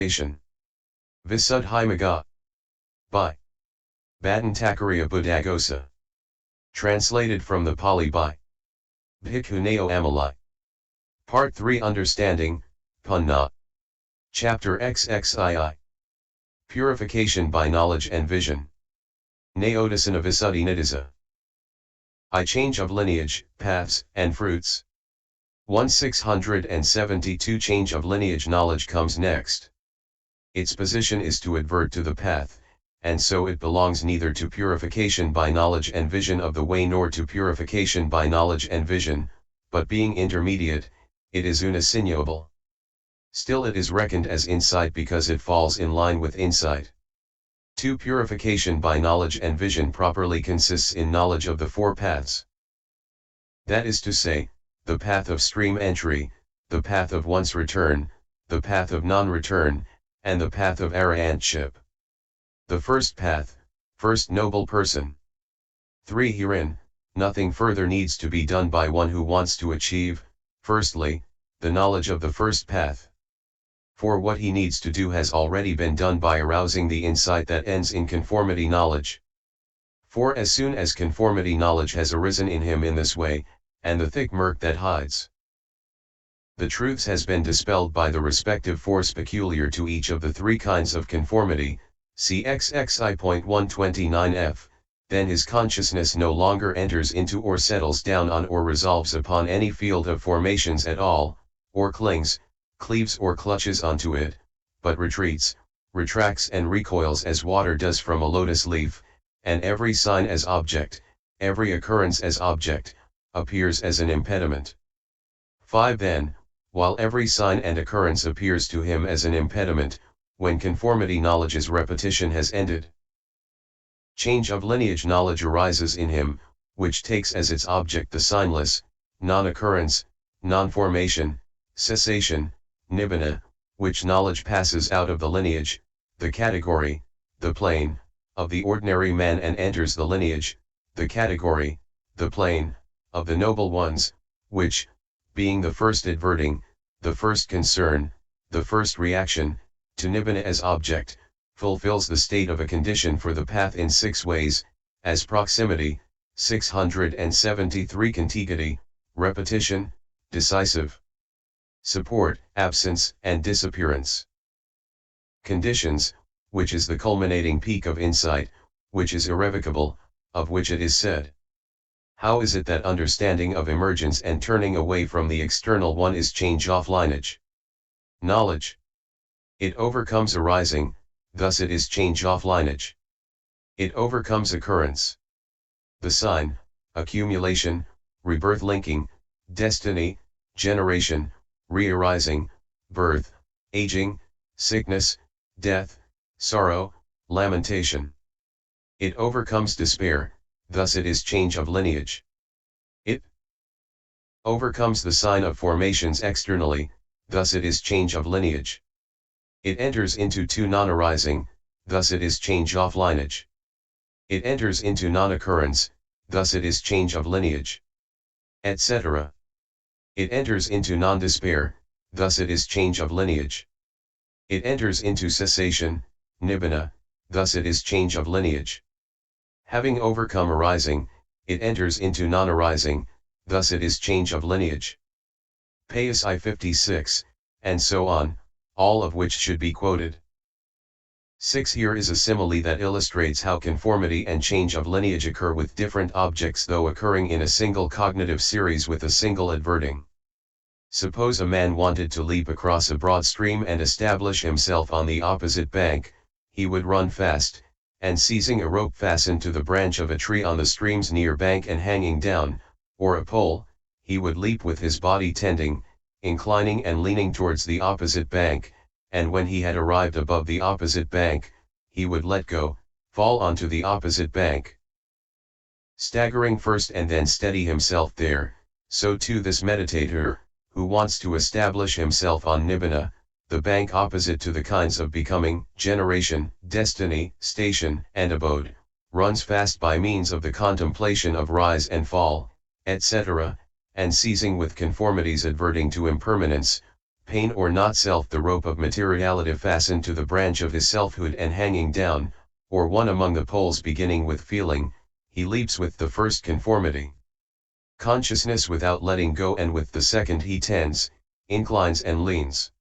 Purification. Visuddhimagga. By Bhattantakariya Buddhagosa. Translated from the Pali by Bhikkhu Naoamoli. Part 3 Understanding, Punna. Chapter XXII. Purification by Knowledge and Vision. Naodasana Visuddhinidasa. I change of lineage, paths, and fruits. 1672 Change of lineage knowledge comes next. Its position is to advert to the path, and so it belongs neither to purification by knowledge and vision of the way nor to purification by knowledge and vision, but being intermediate, it is unassignable. Still it is reckoned as insight because it falls in line with insight. 2. Purification by knowledge and vision properly consists in knowledge of the four paths. That is to say, the path of stream entry, the path of once return, the path of non-return, and the path of Arahantship. The first path, first noble person. 3. Herein, nothing further needs to be done by one who wants to achieve, firstly, the knowledge of the first path. For what he needs to do has already been done by arousing the insight that ends in conformity knowledge. For as soon as conformity knowledge has arisen in him in this way, and the thick murk that hides the truths has been dispelled by the respective force peculiar to each of the three kinds of conformity, see XXI.129f, then his consciousness no longer enters into or settles down on or resolves upon any field of formations at all, or clings, cleaves or clutches onto it, but retreats, retracts and recoils as water does from a lotus leaf, and every sign as object, every occurrence as object, appears as an impediment. 5. Then, while every sign and occurrence appears to him as an impediment, when conformity knowledge's repetition has ended, change of lineage knowledge arises in him, which takes as its object the signless, non-occurrence, non-formation, cessation, nibbana, which knowledge passes out of the lineage, the category, the plane, of the ordinary man and enters the lineage, the category, the plane, of the noble ones, which, being the first adverting, the first concern, the first reaction, to nibbana as object, fulfills the state of a condition for the path in 6 ways, as proximity, 673 contiguity, repetition, decisive support, absence and disappearance. Conditions, which is the culminating peak of insight, which is irrevocable, of which it is said. How is it that understanding of emergence and turning away from the external one is change-of-lineage? Knowledge. It overcomes arising, thus it is change-of-lineage. It overcomes occurrence. The sign, accumulation, rebirth linking, destiny, generation, re-arising, birth, aging, sickness, death, sorrow, lamentation. It overcomes despair, thus it is change of lineage. It overcomes the sign of formations externally, thus it is change of lineage. It enters into non-arising, thus it is change of lineage. It enters into non-occurrence, thus it is change of lineage. Etc. It enters into non-despair, thus it is change of lineage. It enters into cessation, nibbana, thus it is change of lineage. Having overcome arising, it enters into non-arising, thus it is change of lineage. Payas I 56, and so on, all of which should be quoted. 6. Here is a simile that illustrates how conformity and change of lineage occur with different objects though occurring in a single cognitive series with a single adverting. Suppose a man wanted to leap across a broad stream and establish himself on the opposite bank, he would run fast, and seizing a rope fastened to the branch of a tree on the stream's near bank and hanging down, or a pole, he would leap with his body tending, inclining and leaning towards the opposite bank, and when he had arrived above the opposite bank, he would let go, fall onto the opposite bank. Staggering first and then steady himself there, so too this meditator, who wants to establish himself on nibbana, the bank opposite to the kinds of becoming, generation, destiny, station, and abode, runs fast by means of the contemplation of rise and fall, etc., and seizing with conformities adverting to impermanence, pain or not self, the rope of materiality fastened to the branch of his selfhood and hanging down, or one among the poles beginning with feeling, he leaps with the first conformity. Consciousness without letting go, and with the second he tends, inclines and leans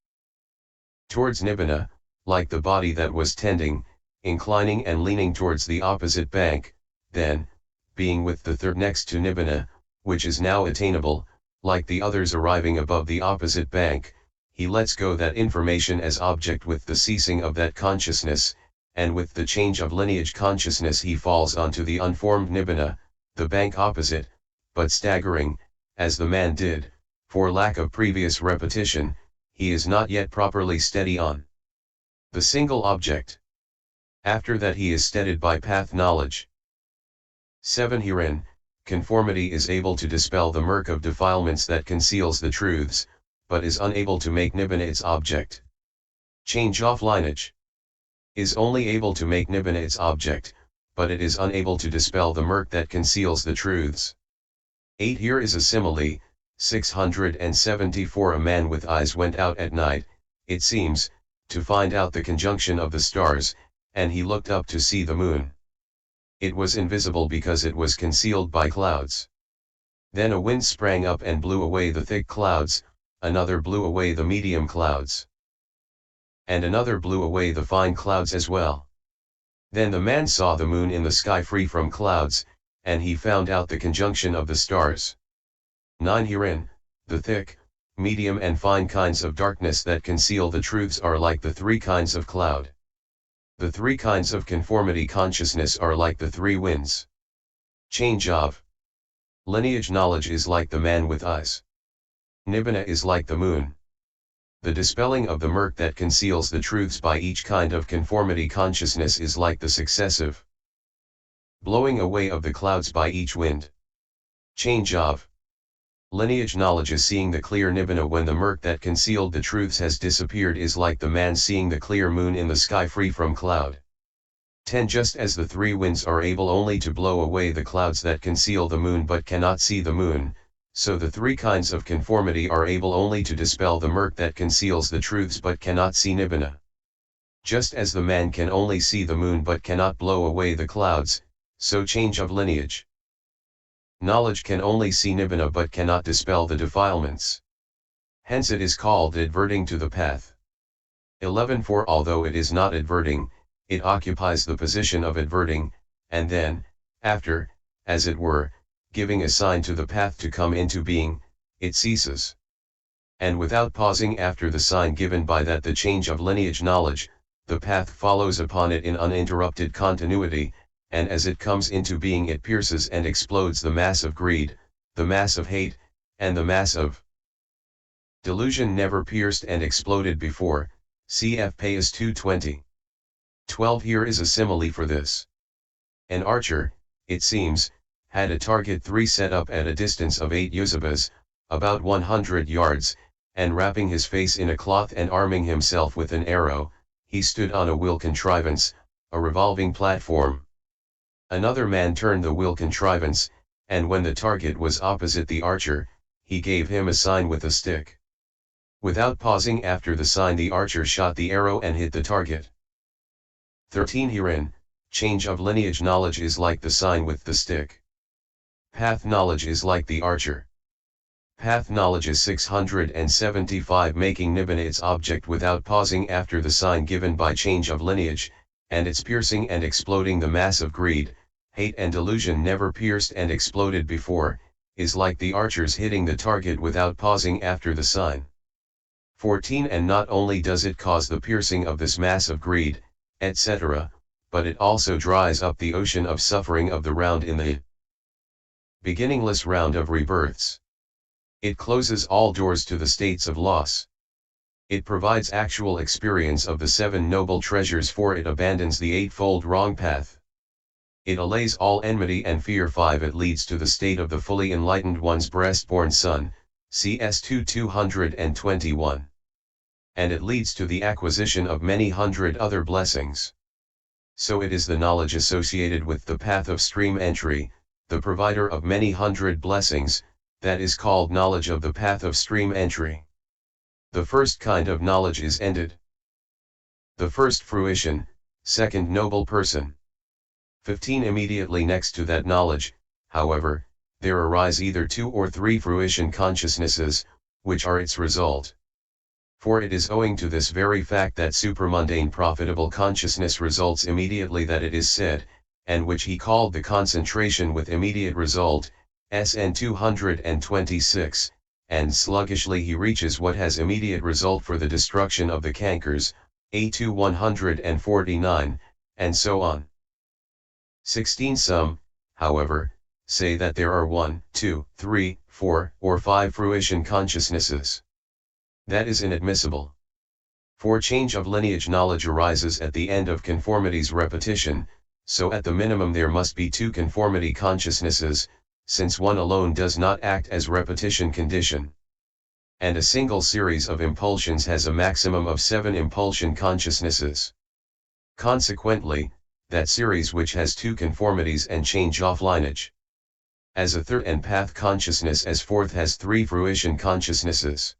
towards nibbana, like the body that was tending, inclining and leaning towards the opposite bank. Then, being with the third next to nibbana, which is now attainable, like the others arriving above the opposite bank, he lets go that information as object with the ceasing of that consciousness, and with the change of lineage consciousness he falls onto the unformed nibbana, the bank opposite, but staggering, as the man did, for lack of previous repetition, he is not yet properly steady on the single object. After that he is steadied by path knowledge. 7. Herein, conformity is able to dispel the murk of defilements that conceals the truths, but is unable to make nibbana its object. Change-of-lineage is only able to make nibbana its object, but it is unable to dispel the murk that conceals the truths. 8. Here is a simile. 674. A man with eyes went out at night, it seems, to find out the conjunction of the stars, and he looked up to see the moon. It was invisible because it was concealed by clouds. Then a wind sprang up and blew away the thick clouds, another blew away the medium clouds, and another blew away the fine clouds as well. Then the man saw the moon in the sky free from clouds, and he found out the conjunction of the stars. 9. Herein, the thick, medium and fine kinds of darkness that conceal the truths are like the three kinds of cloud. The three kinds of conformity consciousness are like the three winds. Change of lineage knowledge is like the man with eyes. Nibbana is like the moon. The dispelling of the murk that conceals the truths by each kind of conformity consciousness is like the successive blowing away of the clouds by each wind. Change of lineage knowledge is seeing the clear nibbana when the murk that concealed the truths has disappeared, is like the man seeing the clear moon in the sky free from cloud. 10. Just as the three winds are able only to blow away the clouds that conceal the moon but cannot see the moon, so the three kinds of conformity are able only to dispel the murk that conceals the truths but cannot see nibbana. Just as the man can only see the moon but cannot blow away the clouds, so change of lineage knowledge can only see nibbana but cannot dispel the defilements. Hence it is called adverting to the path. 11. For although it is not adverting, it occupies the position of adverting, and then, after, as it were, giving a sign to the path to come into being, it ceases. And without pausing after the sign given by that the change of lineage knowledge, the path follows upon it in uninterrupted continuity, and as it comes into being it pierces and explodes the mass of greed, the mass of hate, and the mass of delusion never pierced and exploded before. Cf. Pais 220. 12. Here is a simile for this. An archer, it seems, had a target 3 set up at a distance of 8 yuzabas, about 100 yards, and wrapping his face in a cloth and arming himself with an arrow, he stood on a wheel contrivance, a revolving platform. Another man turned the wheel contrivance, and when the target was opposite the archer, he gave him a sign with a stick. Without pausing after the sign, the archer shot the arrow and hit the target. 13. Herein, change of lineage knowledge is like the sign with the stick. Path knowledge is like the archer. Path knowledge is 675, making nibbana its object without pausing after the sign given by change of lineage, and its piercing and exploding the mass of greed, hate and delusion never pierced and exploded before, is like the archer's hitting the target without pausing after the sign. 14. And not only does it cause the piercing of this mass of greed, etc., but it also dries up the ocean of suffering of the round in the beginningless round of rebirths. It closes all doors to the states of loss. It provides actual experience of the 7 noble treasures, for it abandons the 8-fold wrong path. It allays all enmity and fear. 5. It leads to the state of the fully enlightened one's breast-born son, CS 221. And it leads to the acquisition of many hundred other blessings. So it is the knowledge associated with the path of stream entry, the provider of many hundred blessings, that is called knowledge of the path of stream entry. The first kind of knowledge is ended. The first fruition, second noble person. 15. Immediately next to that knowledge, however, there arise either 2 or 3 fruition consciousnesses, which are its result. For it is owing to this very fact that supramundane profitable consciousness results immediately that it is said, and which he called the concentration with immediate result, SN 226, and sluggishly he reaches what has immediate result for the destruction of the cankers, A2 149, and so on. 16. Some, however, say that there are 1, 2, 3, 4, or 5 fruition consciousnesses. That is inadmissible. For change of lineage knowledge arises at the end of conformity's repetition, so at the minimum there must be 2 conformity consciousnesses, since one alone does not act as repetition condition. And a single series of impulsions has a maximum of 7 impulsion consciousnesses. Consequently, that series which has 2 conformities and change-of-lineage as a third and path consciousness as fourth has 3 fruition consciousnesses.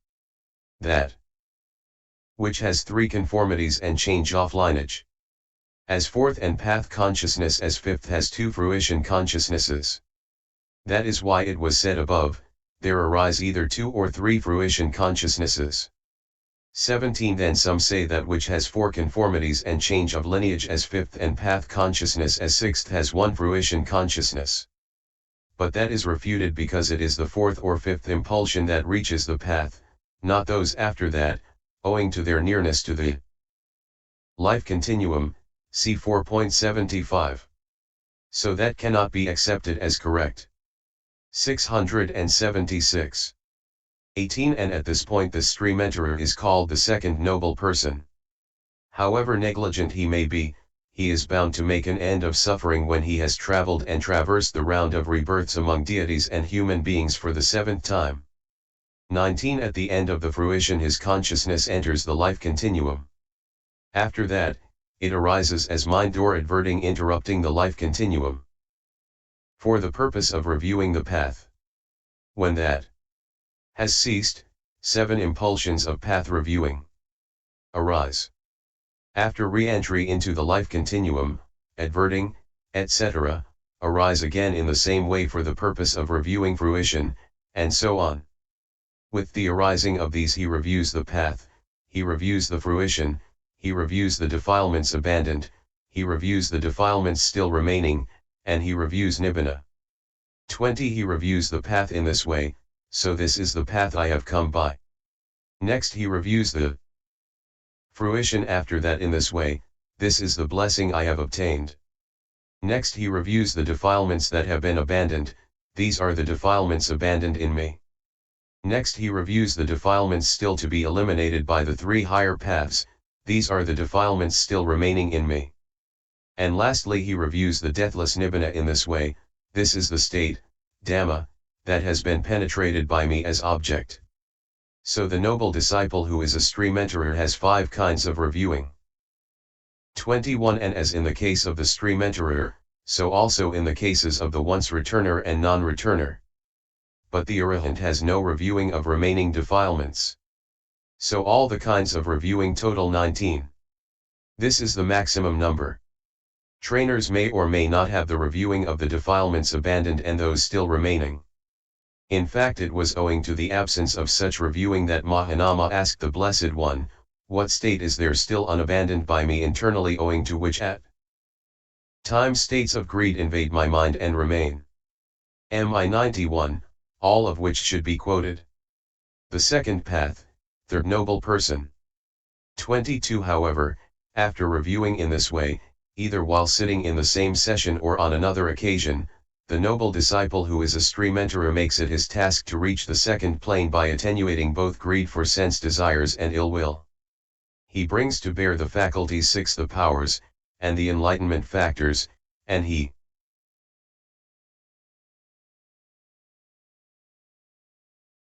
That which has 3 conformities and change-of-lineage as fourth and path consciousness as fifth has 2 fruition consciousnesses. That is why it was said above, there arise either 2 or 3 fruition consciousnesses. 17. Then some say that which has 4 conformities and change of lineage as fifth and path consciousness as sixth has 1 fruition consciousness. But that is refuted because it is the 4th or 5th impulsion that reaches the path, not those after that, owing to their nearness to the life continuum, see 4.75. So that cannot be accepted as correct. 676. 18. And at this point the stream enterer is called the second noble person. However negligent he may be, he is bound to make an end of suffering when he has traveled and traversed the round of rebirths among deities and human beings for the 7th time. 19. At the end of the fruition his consciousness enters the life continuum. After that, it arises as mind or adverting interrupting the life continuum, for the purpose of reviewing the path. When that has ceased, 7 impulsions of path reviewing arise. After re-entry into the life continuum, adverting, etc., arise again in the same way for the purpose of reviewing fruition, and so on. With the arising of these he reviews the path, he reviews the fruition, he reviews the defilements abandoned, he reviews the defilements still remaining, and he reviews nibbana. 20. He reviews the path in this way, so this is the path I have come by. Next he reviews the fruition after that in this way, this is the blessing I have obtained. Next he reviews the defilements that have been abandoned, these are the defilements abandoned in me. Next he reviews the defilements still to be eliminated by the 3 higher paths, these are the defilements still remaining in me. And lastly he reviews the deathless nibbana in this way, this is the state, Dhamma, that has been penetrated by me as object. So the noble disciple who is a stream enterer has 5 kinds of reviewing. 21. And as in the case of the stream enterer, so also in the cases of the once returner and non-returner. But the Arahant has no reviewing of remaining defilements. So all the kinds of reviewing total 19. This is the maximum number. Trainers may or may not have the reviewing of the defilements abandoned and those still remaining. In fact it was owing to the absence of such reviewing that Mahanama asked the Blessed One, what state is there still unabandoned by me internally owing to which at times states of greed invade my mind and remain? MI 91, all of which should be quoted. The second path, third noble person. 22. However, after reviewing in this way, either while sitting in the same session or on another occasion, the noble disciple who is a stream enterer makes it his task to reach the second plane by attenuating both greed for sense desires and ill will. He brings to bear the faculties 6, the powers, and the enlightenment factors, and he